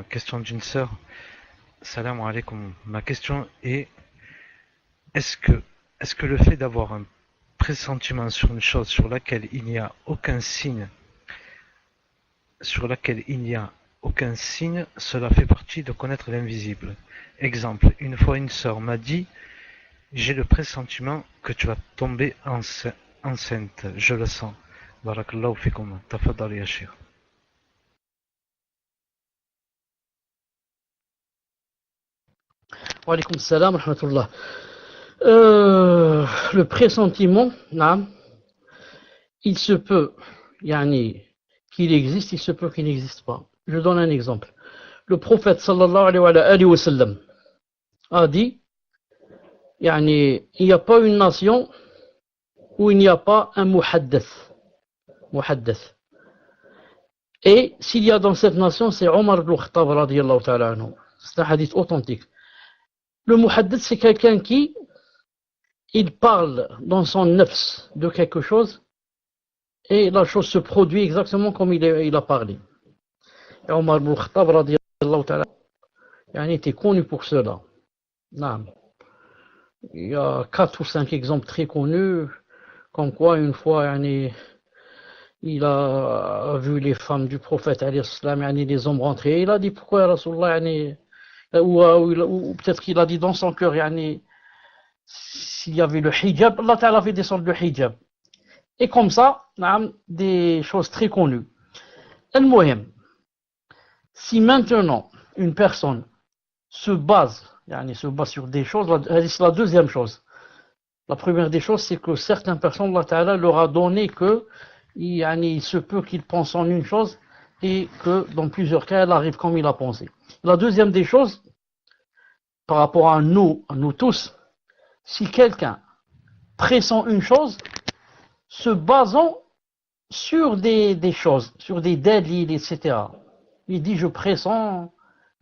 Question d'une sœur. Salam alaikum. Ma question est est-ce que, est-ce que le fait d'avoir un pressentiment sur une chose sur laquelle il n'y a aucun signe, cela fait partie de connaître l'invisible? Exemple, une fois une sœur m'a dit j'ai le pressentiment que tu vas tomber enceinte, je le sens. Barakallahu fikum. Tafadal ya Sheikh. Wa alaykoum salam wa rahmatullah. Le pressentiment, naam, il se peut yani, qu'il existe, il se peut qu'il n'existe pas. Je donne un exemple. Le prophète sallallahu alayhi wa sallam a dit yani, il n'y a pas une nation où il n'y a pas un muhaddath. Muhaddath. Et s'il y a dans cette nation, c'est Omar ibn Khattab radiyallahu ta'ala anhu. C'est un hadith authentique. Le muhaddath, c'est quelqu'un qui il parle dans son nafs de quelque chose et la chose se produit exactement comme il a parlé. Et Omar ibn Khattab radiyallahu ta'ala yani, était connu pour cela. Non. Il y a 4 ou 5 exemples très connus, comme quoi une fois yani, il a vu les femmes du prophète yani, les hommes rentrer, il a dit pourquoi Rasulullah yani, ou peut-être qu'il a dit dans son cœur yani, s'il y avait le hijab, Allah Ta'ala fait descendre le hijab. Et comme ça, des choses très connues. Al-Muhim, si maintenant une personne se base sur des choses, c'est la deuxième chose. La première des choses, c'est que certaines personnes, Allah Ta'ala leur a donné que il se peut qu'il pense en une chose et que dans plusieurs cas, elle arrive comme il a pensé. La deuxième des choses, par rapport à nous tous, si quelqu'un pressent une chose, se basant sur des choses, sur des dalils, etc. Il dit, je pressens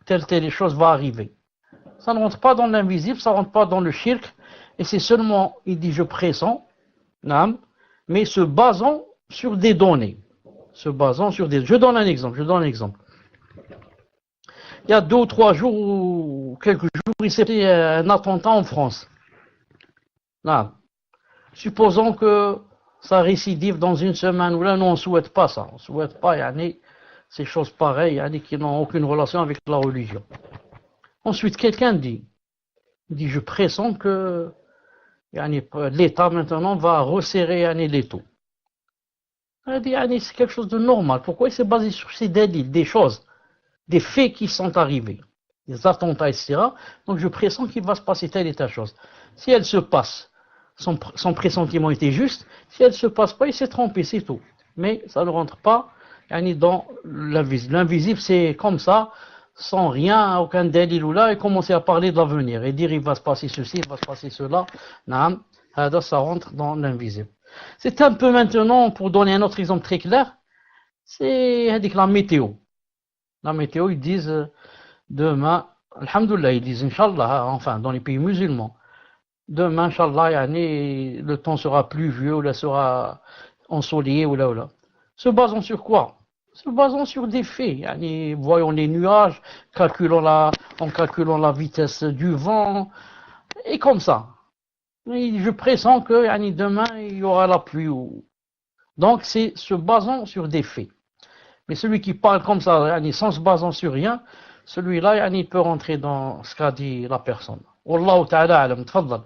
telle chose va arriver. Ça ne rentre pas dans l'invisible, ça ne rentre pas dans le shirk, et c'est seulement, il dit, je pressens, mais se basant sur des données. Je donne un exemple. Il y a 2 ou 3 jours, ou quelques jours, il s'est fait un attentat en France. Supposons que ça récidive dans une semaine ou là, non, on ne souhaite pas ça. On ne souhaite pas ces choses pareilles qui n'ont aucune relation avec la religion. Ensuite, quelqu'un dit, je pressens que l'État maintenant va resserrer les taux. Il dit, c'est quelque chose de normal. Pourquoi il s'est basé sur ces délits, des choses, des faits qui sont arrivés, des attentats, etc. Donc je pressens qu'il va se passer telle et telle chose. Si elle se passe, son pressentiment était juste. Si elle ne se passe pas, il s'est trompé, c'est tout. Mais ça ne rentre pas dans l'invisible. L'invisible, c'est comme ça, sans rien, aucun délit ou là, et commencer à parler de l'avenir et dire il va se passer ceci, il va se passer cela. Ça rentre dans l'invisible. C'est un peu maintenant, pour donner un autre exemple très clair, c'est la météo. La météo, ils disent demain, alhamdoulilah, ils disent Inch'Allah, enfin, dans les pays musulmans. Demain, Inch'Allah, le temps sera pluvieux, ou là sera ensoleillé, ou là. Se basant sur quoi? Se basant sur des faits. Voyons les nuages, en calculant la vitesse du vent, et comme ça. Et je pressens que demain, il y aura la pluie. Donc, c'est se basant sur des faits. Mais celui qui parle comme ça, sans se basant sur rien, celui-là, il peut rentrer dans ce qu'a dit la personne. Wallahu ta'ala alam, tfaddal.